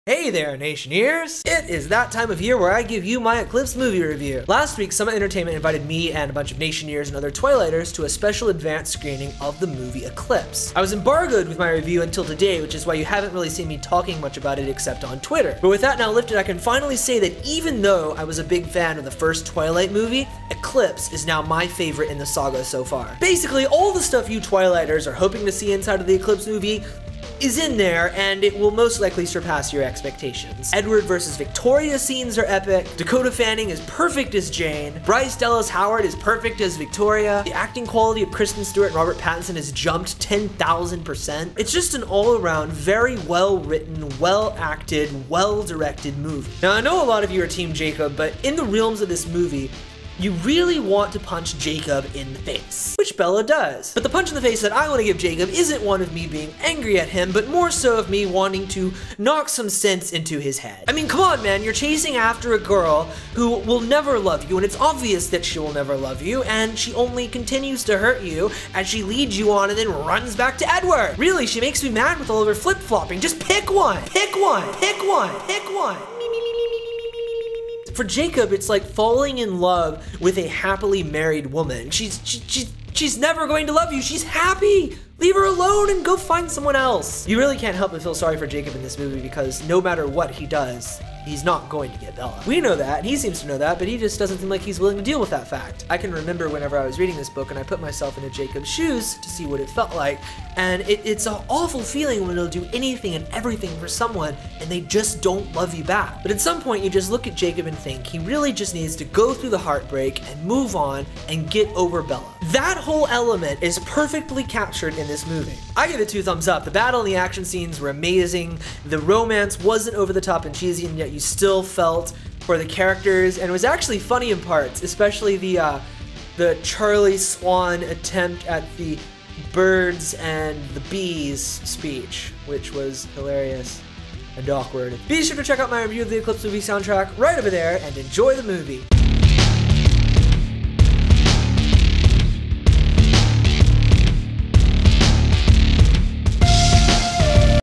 Hey there, Nationeers! It is that time of year where I give you my Eclipse movie review. Last week, Summit Entertainment invited me and a bunch of Nationeers and other Twilighters to a special advanced screening of the movie Eclipse. I was embargoed with my review until today, which is why you haven't really seen me talking much about it except on Twitter. But with that now lifted, I can finally say that even though I was a big fan of the first Twilight movie, Eclipse is now my favorite in the saga so far. Basically, all the stuff you Twilighters are hoping to see inside of the Eclipse movie is in there, and it will most likely surpass your expectations. Edward versus Victoria scenes are epic, Dakota Fanning is perfect as Jane, Bryce Dallas Howard is perfect as Victoria, the acting quality of Kristen Stewart and Robert Pattinson has jumped 10,000%. It's just an all-around, very well-written, well-acted, well-directed movie. Now, I know a lot of you are Team Jacob, but in the realms of this movie, you really want to punch Jacob in the face, which Bella does. But the punch in the face that I want to give Jacob isn't one of me being angry at him, but more so of me wanting to knock some sense into his head. I mean, come on, man, you're chasing after a girl who will never love you, and it's obvious that she will never love you, and she only continues to hurt you as she leads you on and then runs back to Edward. Really, she makes me mad with all of her flip-flopping. Just pick one, pick one, pick one, pick one. For Jacob, it's like falling in love with a happily married woman. She's never going to love you. She's happy. Leave her alone and go find someone else. You really can't help but feel sorry for Jacob in this movie because no matter what he does, he's not going to get Bella. We know that, and he seems to know that, but he just doesn't seem like he's willing to deal with that fact. I can remember whenever I was reading this book and I put myself into Jacob's shoes to see what it felt like, and it's an awful feeling when you'll do anything and everything for someone and they just don't love you back. But at some point you just look at Jacob and think he really just needs to go through the heartbreak and move on and get over Bella. That whole element is perfectly captured in this movie. I give it 2 thumbs up. The battle and the action scenes were amazing. The romance wasn't over the top and cheesy, and yet you still felt for the characters, and it was actually funny in parts, especially the Charlie Swan attempt at the birds and the bees speech, which was hilarious and awkward. Be sure to check out my review of the Eclipse movie soundtrack right over there and enjoy the movie.